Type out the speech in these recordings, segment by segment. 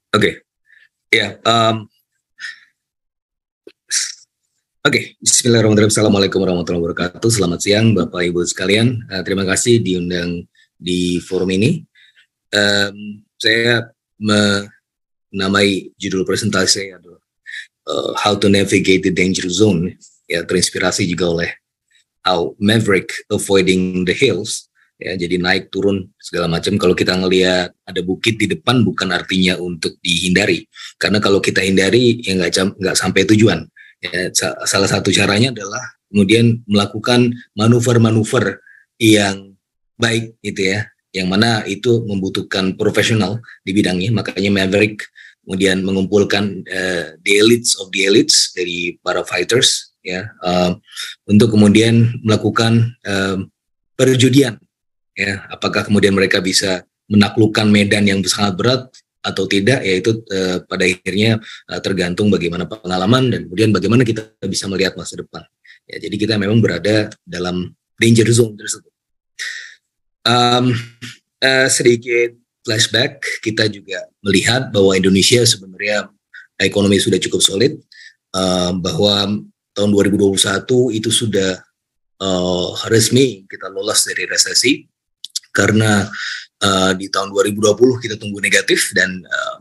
Oke, ya. Oke, Bismillahirrahmanirrahim. Assalamualaikum warahmatullahi wabarakatuh. Selamat siang, Bapak Ibu sekalian. Terima kasih diundang di forum ini. Saya menamai judul presentasi saya adalah How to Navigate the Danger Zone. Ya, terinspirasi juga oleh How Maverick Avoiding the Hills. Ya, jadi naik turun segala macam. Kalau kita ngelihat ada bukit di depan, bukan artinya untuk dihindari. Karena kalau kita hindari, ya nggak sampai tujuan. Ya, salah satu caranya adalah kemudian melakukan manuver-manuver yang baik, gitu ya. Yang mana itu membutuhkan profesional di bidangnya. Makanya Maverick kemudian mengumpulkan the elites of the elites dari para fighters, ya, untuk kemudian melakukan perjudian. Ya, apakah kemudian mereka bisa menaklukkan medan yang sangat berat atau tidak, yaitu pada akhirnya tergantung bagaimana pengalaman dan kemudian bagaimana kita bisa melihat masa depan. Ya, jadi kita memang berada dalam danger zone tersebut. Sedikit flashback, kita juga melihat bahwa Indonesia sebenarnya ekonomi sudah cukup solid, bahwa tahun 2021 itu sudah resmi kita lolos dari resesi. Karena di tahun 2020 kita tumbuh negatif dan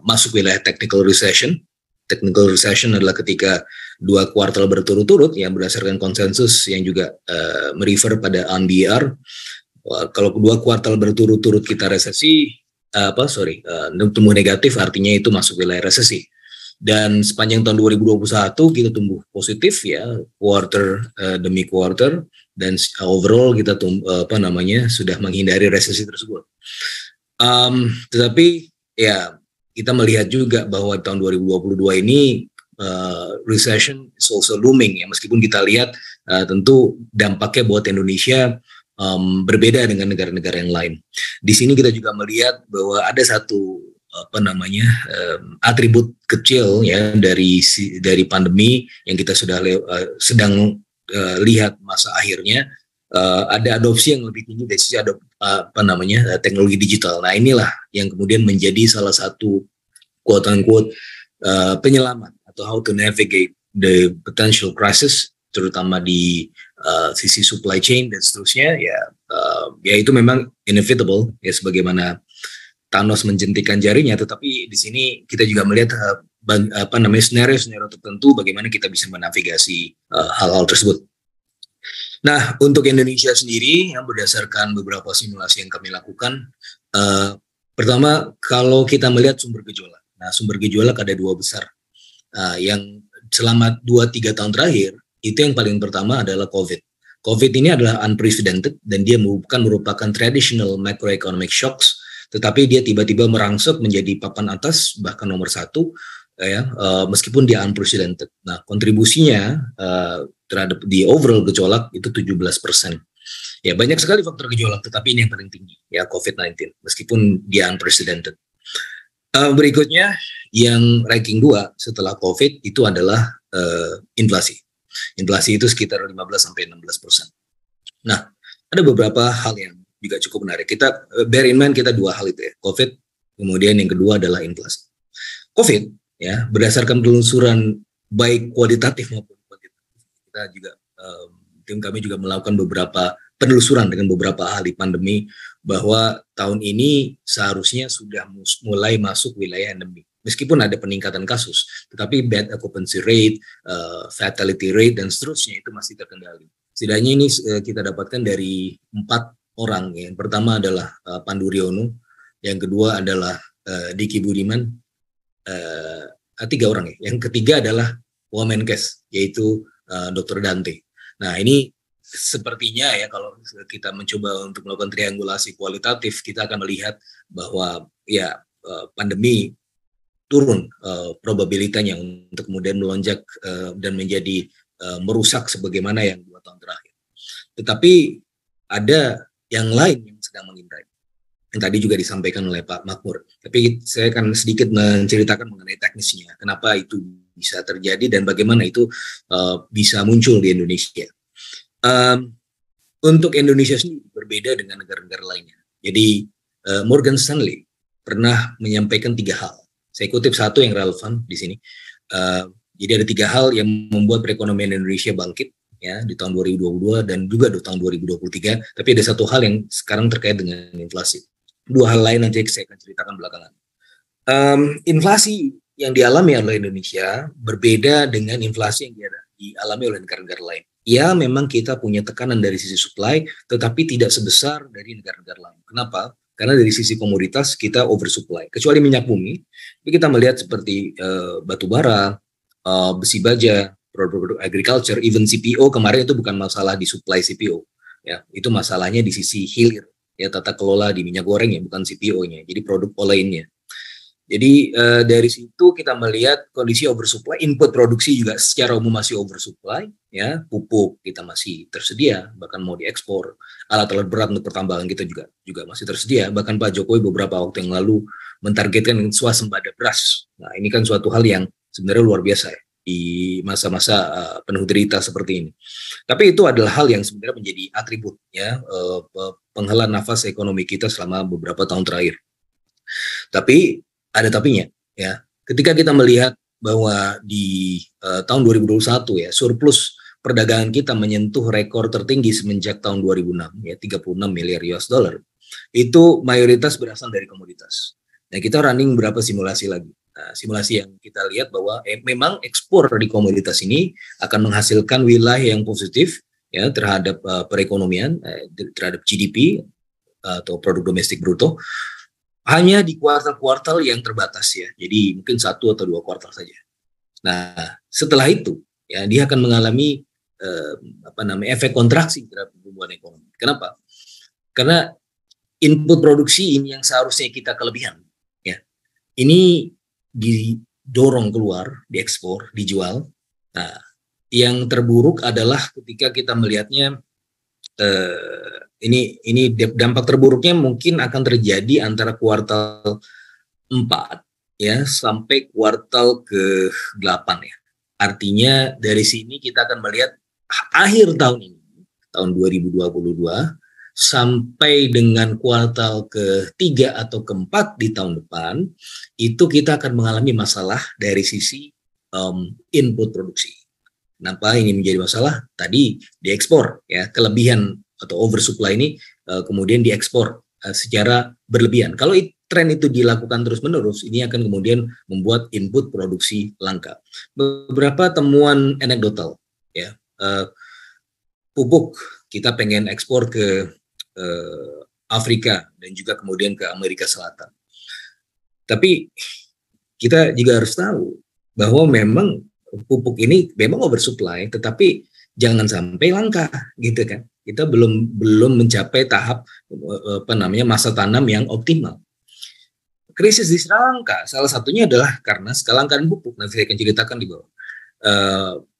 masuk wilayah technical recession. Technical recession adalah ketika 2 kuartal berturut-turut yang berdasarkan konsensus yang juga merefer pada NBER. Kalau 2 kuartal berturut-turut kita resesi, tumbuh negatif, artinya itu masuk wilayah resesi. Dan sepanjang tahun 2021 kita tumbuh positif, ya, quarter demi quarter, dan overall kita sudah menghindari resesi tersebut. Tetapi ya kita melihat juga bahwa tahun 2022 ini recession is also looming, ya, meskipun kita lihat tentu dampaknya buat Indonesia berbeda dengan negara-negara yang lain. Di sini kita juga melihat bahwa ada satu atribut kecil, ya, dari pandemi yang kita sudah sedang lihat masa akhirnya, ada adopsi yang lebih tinggi dari sisi teknologi digital. Nah, inilah yang kemudian menjadi salah satu quote unquote penyelamat atau how to navigate the potential crisis, terutama di sisi supply chain dan seterusnya. Ya itu memang inevitable, ya, sebagaimana Thanos menjentikan jarinya. Tetapi di sini kita juga melihat scenario tertentu bagaimana kita bisa menavigasi hal-hal tersebut. Nah, untuk Indonesia sendiri, yang berdasarkan beberapa simulasi yang kami lakukan, pertama, kalau kita melihat sumber gejolak. Nah, sumber gejolak ada 2 besar. Yang selama 2-3 tahun terakhir, itu yang paling pertama adalah COVID. COVID ini adalah unprecedented dan dia bukan merupakan traditional macroeconomic shocks, tetapi dia tiba-tiba merangsek menjadi papan atas, bahkan nomor 1, ya, meskipun dia unprecedented. Nah, kontribusinya terhadap di overall gejolak itu 17%. Ya, banyak sekali faktor gejolak, tetapi ini yang paling tinggi, ya, COVID-19, meskipun dia unprecedented. Berikutnya, yang ranking 2 setelah COVID itu adalah inflasi. Inflasi itu sekitar 15-16%. Nah, ada beberapa hal yang juga cukup menarik. Kita bear in mind, kita 2 hal itu, ya, COVID, kemudian yang kedua adalah inflasi. COVID, ya, berdasarkan penelusuran baik kualitatif maupun kuantitatif, kita juga tim kami juga melakukan beberapa penelusuran dengan beberapa ahli pandemi bahwa tahun ini seharusnya sudah mulai masuk wilayah endemi. Meskipun ada peningkatan kasus, tetapi bed occupancy rate, fatality rate, dan seterusnya itu masih terkendali. Setidaknya ini kita dapatkan dari 4 orang. Yang pertama adalah Pandu Riono, yang kedua adalah Diki Budiman, 3 orang, ya. Yang ketiga adalah Wamenkes, yaitu Dr. Dante. Nah, ini sepertinya, ya, kalau kita mencoba untuk melakukan triangulasi kualitatif, kita akan melihat bahwa, ya, pandemi turun probabilitanya untuk kemudian melonjak dan menjadi merusak sebagaimana yang 2 tahun terakhir. Tetapi ada yang lain yang sedang mengintai, yang tadi juga disampaikan oleh Pak Makmur. Tapi saya akan sedikit menceritakan mengenai teknisnya, kenapa itu bisa terjadi dan bagaimana itu bisa muncul di Indonesia. Untuk Indonesia sendiri berbeda dengan negara-negara lainnya. Jadi Morgan Stanley pernah menyampaikan 3 hal Saya kutip satu yang relevan di sini. Jadi ada 3 hal yang membuat perekonomian Indonesia bangkit ya di tahun 2022 dan juga di tahun 2023. Tapi ada satu hal yang sekarang terkait dengan inflasi. 2 hal lain nanti saya akan ceritakan belakangan. Inflasi yang dialami oleh Indonesia berbeda dengan inflasi yang dialami oleh negara-negara lain. Ya, memang kita punya tekanan dari sisi supply, tetapi tidak sebesar dari negara-negara lain. Kenapa? Karena dari sisi komoditas kita oversupply. Kecuali minyak bumi, kita melihat seperti batu bara, besi baja, produk-produk agriculture, even CPO kemarin itu bukan masalah di supply CPO, ya itu masalahnya di sisi hilir, ya tata kelola di minyak goreng ya, bukan CPO-nya, jadi produk lainnya. Jadi dari situ kita melihat kondisi oversupply, input produksi juga secara umum masih oversupply, ya pupuk kita masih tersedia, bahkan mau diekspor, alat-alat berat untuk pertambangan kita juga masih tersedia, bahkan Pak Jokowi beberapa waktu yang lalu mentargetkan swasembada beras. Nah ini kan suatu hal yang sebenarnya luar biasa ya, di masa-masa penuh derita seperti ini. Tapi itu adalah hal yang sebenarnya menjadi atribut ya penghela nafas ekonomi kita selama beberapa tahun terakhir. Tapi ada tapinya ya. Ketika kita melihat bahwa di tahun 2021 ya surplus perdagangan kita menyentuh rekor tertinggi semenjak tahun 2006 ya 36 miliar US dollar. Itu mayoritas berasal dari komoditas. Nah, kita running berapa simulasi lagi. Nah, simulasi yang kita lihat bahwa memang ekspor di komoditas ini akan menghasilkan wilayah yang positif ya terhadap perekonomian, terhadap GDP atau produk domestik bruto. Hanya di kuartal-kuartal yang terbatas ya, jadi mungkin 1 atau 2 kuartal saja. Nah, setelah itu ya dia akan mengalami efek kontraksi terhadap pertumbuhan ekonomi. Kenapa? Karena input produksi ini yang seharusnya kita kelebihan, ya ini didorong keluar, diekspor, dijual. Nah, yang terburuk adalah ketika kita melihatnya ini dampak terburuknya mungkin akan terjadi antara kuartal 4 ya sampai kuartal ke-8 ya. Artinya dari sini kita akan melihat akhir tahun ini, tahun 2022 sampai dengan kuartal ke-3 atau ke-4 di tahun depan itu kita akan mengalami masalah dari sisi input produksi. Kenapa ini menjadi masalah? Tadi diekspor ya, kelebihan atau oversupply ini kemudian diekspor secara berlebihan. Kalau tren itu dilakukan terus-menerus, ini akan kemudian membuat input produksi langka. Beberapa temuan anekdotal, ya pupuk kita pengen ekspor ke Afrika dan juga kemudian ke Amerika Selatan. Tapi kita juga harus tahu bahwa memang pupuk ini memang oversupply, tetapi jangan sampai langka, gitu kan? Kita belum mencapai tahap masa tanam yang optimal. Krisis di Sri Lanka salah satunya adalah karena kelangkaan pupuk. Nanti saya akan ceritakan di bawah.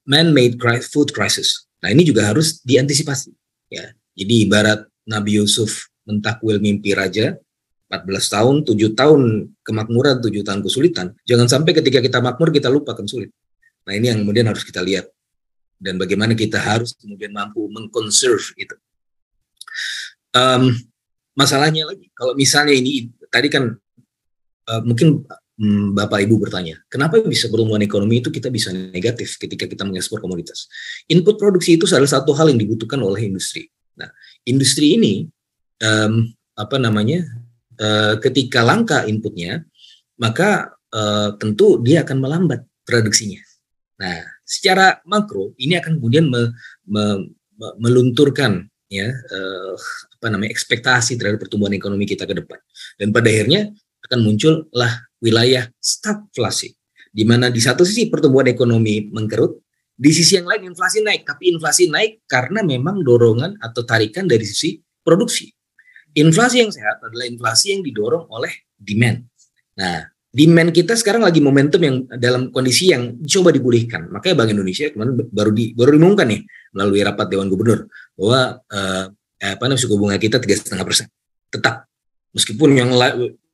Man-made food crisis. Nah ini juga harus diantisipasi. Ya, jadi ibarat Nabi Yusuf mentakwil mimpi raja, 14 tahun, 7 tahun kemakmuran, 7 tahun kesulitan. Jangan sampai ketika kita makmur kita lupakan sulit. Nah ini yang kemudian harus kita lihat. Dan bagaimana kita harus kemudian mampu mengkonserve itu. Masalahnya lagi, kalau misalnya ini tadi kan mungkin Bapak Ibu bertanya, kenapa bisa pertumbuhan ekonomi itu kita bisa negatif ketika kita mengekspor komoditas? Input produksi itu salah satu hal yang dibutuhkan oleh industri. Nah, industri ini ketika langka inputnya, maka tentu dia akan melambat produksinya. Nah, secara makro ini akan kemudian melunturkan ya ekspektasi terhadap pertumbuhan ekonomi kita ke depan. Dan pada akhirnya akan muncullah wilayah stagflasi, di mana di satu sisi pertumbuhan ekonomi mengkerut, di sisi yang lain inflasi naik, tapi inflasi naik karena memang dorongan atau tarikan dari sisi produksi. Inflasi yang sehat adalah inflasi yang didorong oleh demand. Nah, demand kita sekarang lagi momentum yang dalam kondisi yang coba dipulihkan. Makanya Bank Indonesia kemarin baru diumumkan nih melalui rapat Dewan Gubernur bahwa suku bunga kita 3,5%. Tetap, meskipun yang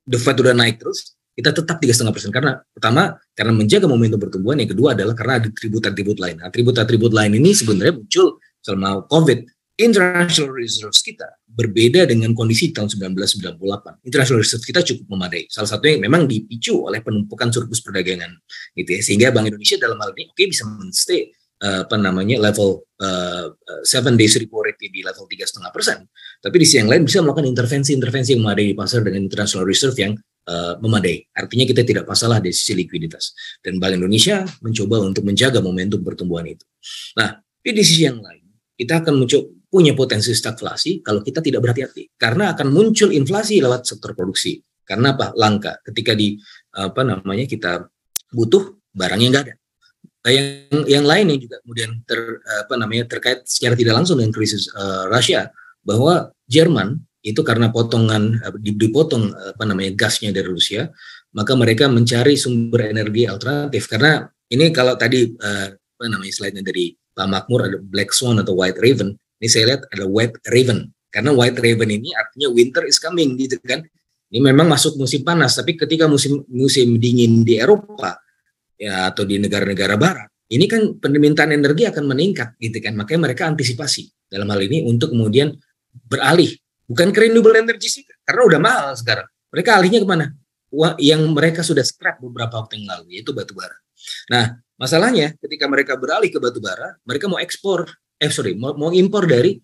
the Fed udah naik terus, kita tetap 3,5%. Karena pertama, karena menjaga momentum pertumbuhan. Yang kedua adalah karena ada atribut-atribut lain. Atribut-atribut lain ini sebenarnya muncul selama COVID. international reserves kita berbeda dengan kondisi tahun 1998. International reserves kita cukup memadai. Salah satunya memang dipicu oleh penumpukan surplus perdagangan, gitu ya. Sehingga Bank Indonesia dalam hal ini bisa men-stay level 7 days repo rate di level 3,5%. Tapi di sisi yang lain bisa melakukan intervensi yang memadai di pasar dengan international reserve yang memadai. Artinya kita tidak masalah dari sisi likuiditas. Dan Bank Indonesia mencoba untuk menjaga momentum pertumbuhan itu. Nah, di sisi yang lain kita akan punya potensi stagflasi kalau kita tidak berhati-hati, karena akan muncul inflasi lewat sektor produksi. Karena apa? Langka. Ketika kita butuh barangnya nggak ada. Yang lain yang juga kemudian terkait secara tidak langsung dengan krisis Rusia, bahwa Jerman itu karena dipotong gasnya dari Rusia, maka mereka mencari sumber energi alternatif. Karena ini kalau tadi slide-nya dari Pak Makmur ada Black Swan atau White Raven. Ini saya lihat ada White Raven. Karena White Raven ini artinya winter is coming, gitu kan. Ini memang masuk musim panas, tapi ketika musim dingin di Eropa ya atau di negara-negara barat, ini kan permintaan energi akan meningkat, gitu kan. Makanya mereka antisipasi dalam hal ini untuk kemudian beralih bukan ke renewable energy sih, karena udah mahal sekarang. Mereka alihnya kemana? Yang mereka sudah scrap beberapa waktu yang lalu, yaitu batu bara. Nah, masalahnya ketika mereka beralih ke batu bara, mereka mau impor dari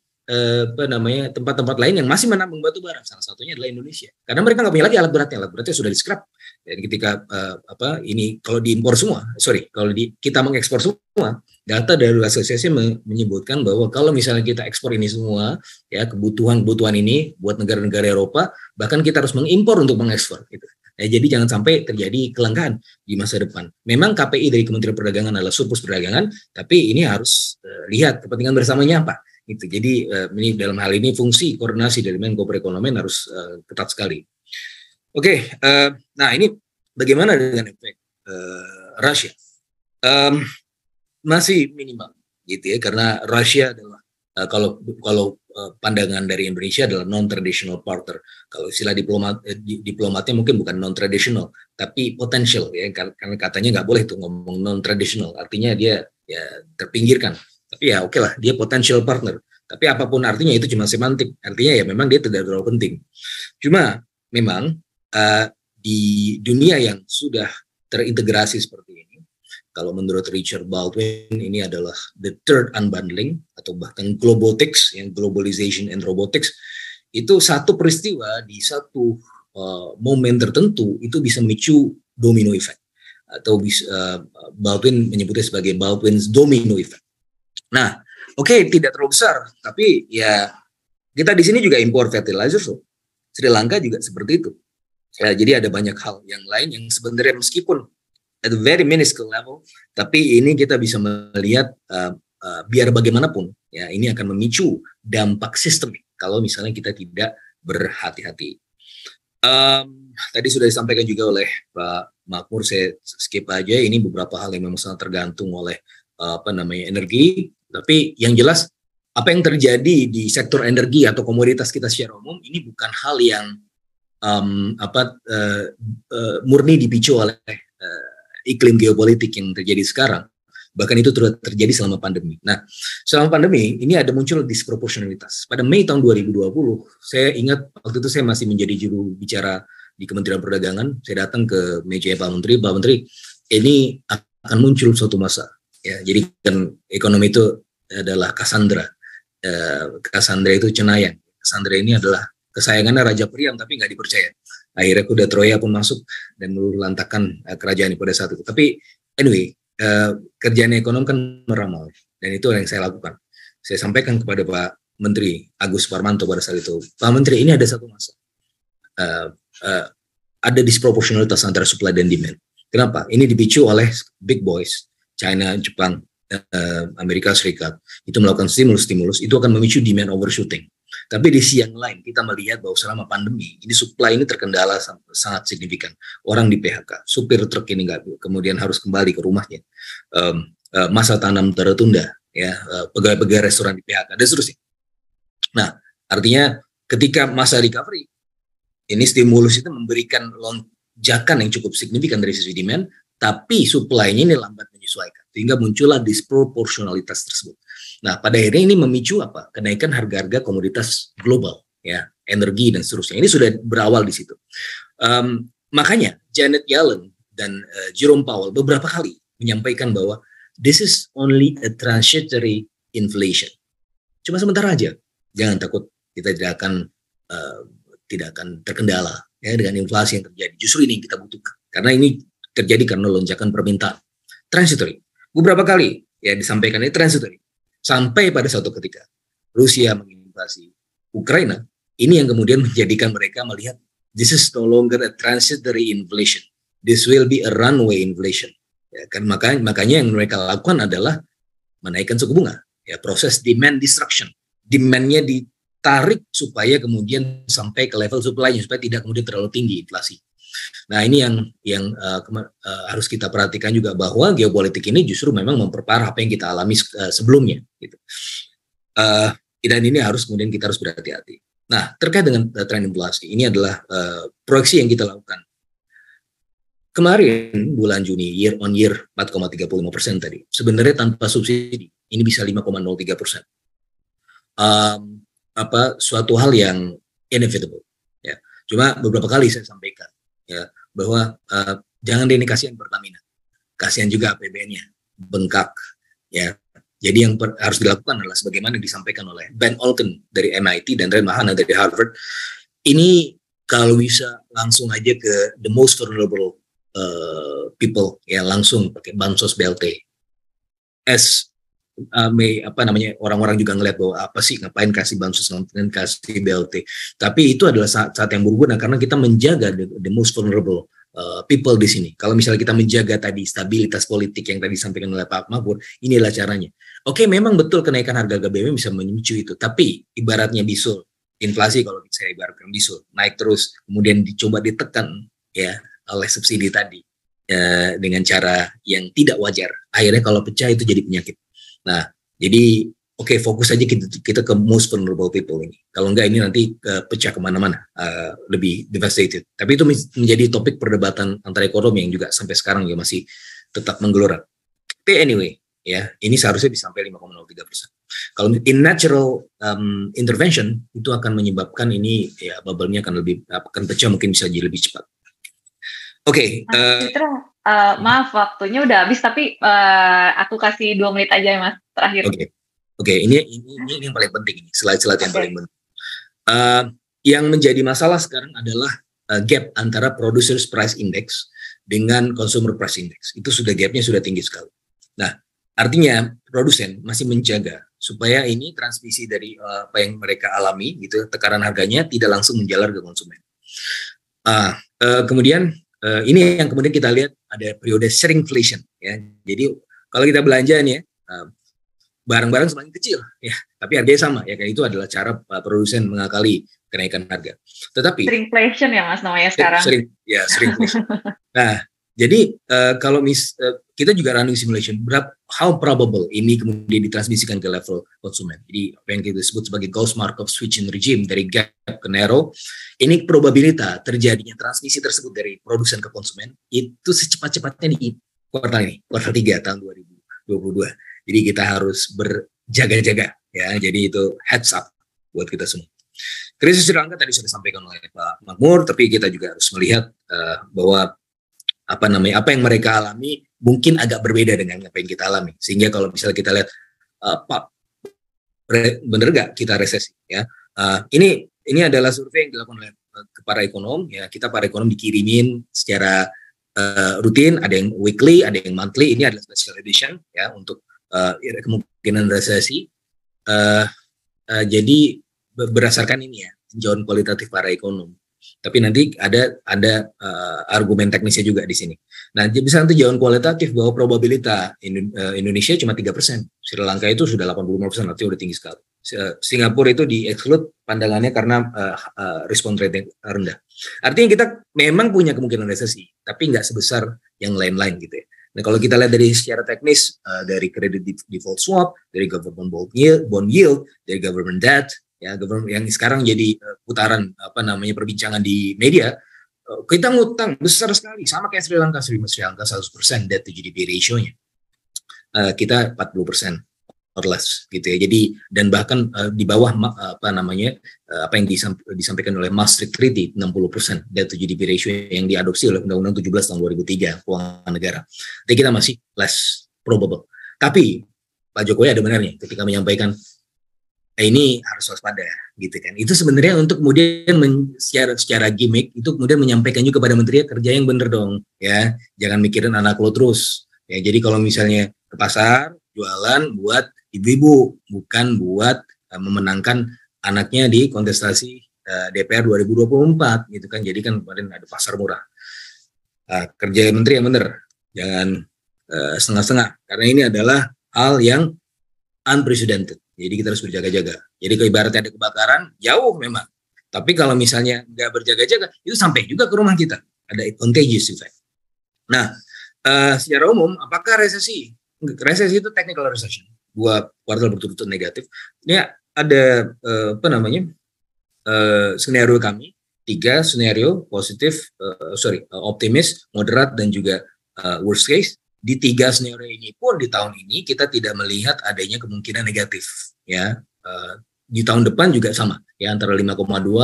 tempat-tempat lain yang masih menambang batu bara. Salah satunya adalah Indonesia. Karena mereka nggak punya lagi alat beratnya sudah di-scrap. Dan ketika kalau diimpor kita mengekspor semua, data dari asosiasi menyebutkan bahwa kalau misalnya kita ekspor ini semua, ya kebutuhan ini buat negara-negara Eropa, bahkan kita harus mengimpor untuk mengekspor. Gitu. Jadi jangan sampai terjadi kelangkaan di masa depan. Memang KPI dari Kementerian Perdagangan adalah surplus perdagangan, tapi ini harus lihat kepentingan bersamanya apa. Gitu. Jadi ini dalam hal ini fungsi koordinasi dari Menko Perekonomian harus ketat sekali. Oke, nah ini bagaimana dengan efek Rusia? Masih minimal, gitu ya, karena Rusia adalah kalau pandangan dari Indonesia adalah non-traditional partner. Kalau istilah diplomatnya mungkin bukan non-traditional, tapi potential, ya, karena katanya nggak boleh tuh ngomong non-traditional, artinya dia ya terpinggirkan. Tapi ya oke lah, dia potential partner. Tapi apapun artinya itu cuma semantik. Artinya ya memang dia tidak terlalu penting. Cuma memang di dunia yang sudah terintegrasi seperti ini, kalau menurut Richard Baldwin ini adalah the third unbundling atau bahkan globotics, yang globalization and robotics, itu satu peristiwa di satu momen tertentu itu bisa memicu domino effect, atau Baldwin menyebutnya sebagai Baldwin's domino effect. Nah, oke, tidak terlalu besar, tapi ya kita di sini juga impor fertilizer, so Sri Lanka juga seperti itu. Ya, jadi ada banyak hal yang lain yang sebenarnya meskipun at a very minuscule level, tapi ini kita bisa melihat biar bagaimanapun ya ini akan memicu dampak sistemik kalau misalnya kita tidak berhati-hati. Tadi sudah disampaikan juga oleh Pak Makmur, saya skip aja, ini beberapa hal yang memang sangat tergantung oleh energi, tapi yang jelas apa yang terjadi di sektor energi atau komoditas kita secara umum ini bukan hal yang murni dipicu oleh iklim geopolitik yang terjadi sekarang, bahkan itu terjadi selama pandemi. Nah, selama pandemi ini ada muncul disproporsionalitas. Pada Mei tahun 2020, saya ingat waktu itu saya masih menjadi juru bicara di Kementerian Perdagangan. Saya datang ke meja Pak Menteri, ini akan muncul suatu masa. Ya, jadi kan ekonomi itu adalah Cassandra. Cassandra itu cenayang. Cassandra ini adalah kesayangannya Raja Priam, tapi nggak dipercaya. Akhirnya kuda Troya pun masuk dan meluluhlantakkan kerajaan pada saat itu. Tapi anyway, kerjaan ekonom kan meramal, dan itu yang saya lakukan. Saya sampaikan kepada Pak Menteri Agus Parmanto pada saat itu, Pak Menteri, ini ada satu masa, ada disproporsionalitas antara supply dan demand. Kenapa? Ini dipicu oleh big boys, China, Jepang, Amerika Serikat, itu melakukan stimulus, itu akan memicu demand overshooting. Tapi di sisi yang lain kita melihat bahwa selama pandemi ini supply ini terkendala sangat signifikan. Orang di PHK, supir truk ini kemudian harus kembali ke rumahnya, masa tanam tertunda, ya, pegawai-pegawai restoran di PHK dan seterusnya. Nah, artinya ketika masa recovery ini stimulus itu memberikan lonjakan yang cukup signifikan dari sisi demand, tapi supply-nya ini lambat menyesuaikan, sehingga muncullah disproporsionalitas tersebut. Nah, pada akhirnya ini memicu apa? Kenaikan harga-harga komoditas global, ya, energi dan seterusnya. Ini sudah berawal di situ. Makanya Janet Yellen dan Jerome Powell beberapa kali menyampaikan bahwa this is only a transitory inflation. Cuma sementara aja. Jangan takut, kita tidak akan terkendala ya dengan inflasi yang terjadi. Justru ini yang kita butuhkan. Karena ini terjadi karena lonjakan permintaan. Transitory. Beberapa kali ya disampaikan ini transitory. Sampai pada suatu ketika Rusia menginvasi Ukraina, ini yang kemudian menjadikan mereka melihat this is no longer a transitory inflation. This will be a runaway inflation. Ya, kan makanya yang mereka lakukan adalah menaikkan suku bunga. Ya, proses demand destruction. Demand-nya ditarik supaya kemudian sampai ke level supply-nya supaya tidak kemudian terlalu tinggi inflasi. Nah, ini yang harus kita perhatikan juga, bahwa geopolitik ini justru memang memperparah apa yang kita alami sebelumnya gitu. Dan ini kemudian kita harus berhati-hati. Nah, terkait dengan tren inflasi, ini adalah proyeksi yang kita lakukan. Kemarin bulan Juni year on year 4,35% tadi. Sebenarnya tanpa subsidi ini bisa 5,03%. Suatu hal yang inevitable ya. Cuma beberapa kali saya sampaikan ya bahwa jangan ini kasihan Pertamina. Kasihan juga APBN-nya bengkak ya. Jadi yang harus dilakukan adalah sebagaimana disampaikan oleh Ben Olken dari MIT dan Ren Mahana dari Harvard. Ini kalau bisa langsung aja ke the most vulnerable people ya, langsung pakai bansos BLT. Orang-orang juga ngelihat bahwa apa sih, ngapain kasih bansos, ngapain kasih BLT. Tapi itu adalah saat yang berguna karena kita menjaga the most vulnerable people di sini. Kalau misalnya kita menjaga tadi stabilitas politik yang tadi disampaikan oleh Pak Makmur, inilah caranya. Oke, memang betul kenaikan harga BBM bisa memicu itu, tapi ibaratnya bisul, inflasi kalau saya ibaratkan bisul, naik terus, kemudian dicoba ditekan ya oleh subsidi tadi dengan cara yang tidak wajar. Akhirnya kalau pecah itu jadi penyakit. Nah, jadi fokus aja kita ke most vulnerable people ini. Kalau enggak ini nanti pecah kemana-mana, lebih devastated. Tapi itu menjadi topik perdebatan antara ekonomi yang juga sampai sekarang juga masih tetap menggelora. Tapi anyway, ya ini seharusnya bisa sampai 5,03%. Kalau in natural intervention itu akan menyebabkan ini ya bubble-nya akan pecah, mungkin bisa jadi lebih cepat. Maaf waktunya udah habis, tapi aku kasih 2 menit aja ya Mas terakhir. Ini yang paling penting, ini slide-slide yang paling penting. Yang menjadi masalah sekarang adalah gap antara Producers Price Index dengan Consumer Price Index. Itu gapnya sudah tinggi sekali. Nah, artinya produsen masih menjaga supaya ini transmisi dari apa yang mereka alami gitu, tekanan harganya tidak langsung menjalar ke konsumen. Kemudian ini yang kemudian kita lihat ada periode shrinkflation ya. Jadi kalau kita belanja nih ya, barang-barang semakin kecil ya, tapi harganya sama ya. Kayak itu adalah cara produsen mengakali kenaikan harga. Tetapi shrinkflation ya Mas namanya sekarang. Shrinkflation. Nah, jadi kalau kita juga running simulation, how probable ini kemudian ditransmisikan ke level konsumen. Jadi apa yang kita sebut sebagai Gauss-Markov switching regime dari gap ke narrow, ini probabilitas terjadinya transmisi tersebut dari produsen ke konsumen itu secepat-cepatnya di kuartal 3 tahun 2022. Jadi kita harus berjaga-jaga ya. Jadi itu heads up buat kita semua. Krisis Sri Lanka tadi sudah disampaikan oleh Pak Makmur, tapi kita juga harus melihat bahwa apa yang mereka alami mungkin agak berbeda dengan apa yang kita alami. Sehingga kalau misalnya kita lihat benar nggak kita resesi ya. Ini adalah survei yang dilakukan oleh para ekonom ya. Kita para ekonom dikirimin secara rutin, ada yang weekly, ada yang monthly. Ini adalah special edition ya untuk kemungkinan resesi. Jadi berdasarkan ini ya, tinjauan kualitatif para ekonom. Tapi nanti ada argumen teknisnya juga di sini. Nah, bisa nanti tinjauan kualitatif bahwa probabilitas Indonesia cuma 3%. Sri Lanka itu sudah 85%, artinya udah tinggi sekali. Singapura itu di-exclude pandangannya karena respon rate yang rendah. Artinya kita memang punya kemungkinan resesi, tapi nggak sebesar yang lain-lain gitu ya. Nah, kalau kita lihat dari secara teknis, dari credit default swap, dari government bond yield, dari government debt, ya government yang sekarang jadi putaran perbincangan di media, kita ngutang besar sekali sama kayak Sri Lanka 100% debt to GDP ratio-nya. Kita 40%. or less gitu ya. Jadi dan bahkan di bawah apa yang disampaikan oleh Maastricht Treaty 60% debt to GDP ratio yang diadopsi oleh Undang-Undang 17 tahun 2003 keuangan negara. Jadi kita masih less probable. Tapi Pak Jokowi ada benarnya ketika menyampaikan ini harus waspada gitu kan. Itu sebenarnya untuk kemudian secara gimmick itu kemudian menyampaikan juga kepada menteri kerja yang bener dong ya. Jangan mikirin anak lo terus. Ya, jadi kalau misalnya ke pasar jualan buat ibu-ibu bukan buat memenangkan anaknya di kontestasi DPR 2024 gitu kan. Jadi kan kemarin ada pasar murah. Kerja menteri yang bener. Jangan setengah-setengah karena ini adalah hal yang unprecedented. Jadi kita harus berjaga-jaga. Jadi kalau ibaratnya ada kebakaran, jauh memang. Tapi kalau misalnya nggak berjaga-jaga, itu sampai juga ke rumah kita. Ada contagious effect. Nah, secara umum, apakah resesi? Resesi itu technical recession. 2 kuartal berturut-turut negatif. Ini ada skenario kami. 3 skenario positif, optimis, moderat, dan juga worst case. Di 3 skenario ini pun di tahun ini kita tidak melihat adanya kemungkinan negatif ya. Di tahun depan juga sama ya antara 5,2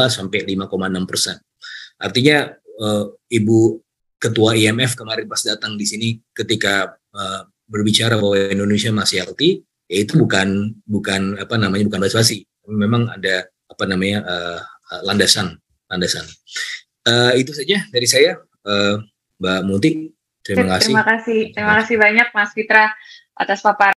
sampai 5,6%. Artinya Ibu Ketua IMF kemarin pas datang di sini ketika berbicara bahwa Indonesia masih healthy, ya itu bukan basa-basi. Memang ada landasan. Itu saja dari saya, Mbak Muti. Terima kasih. Terima kasih banyak Mas Fitra atas paparan.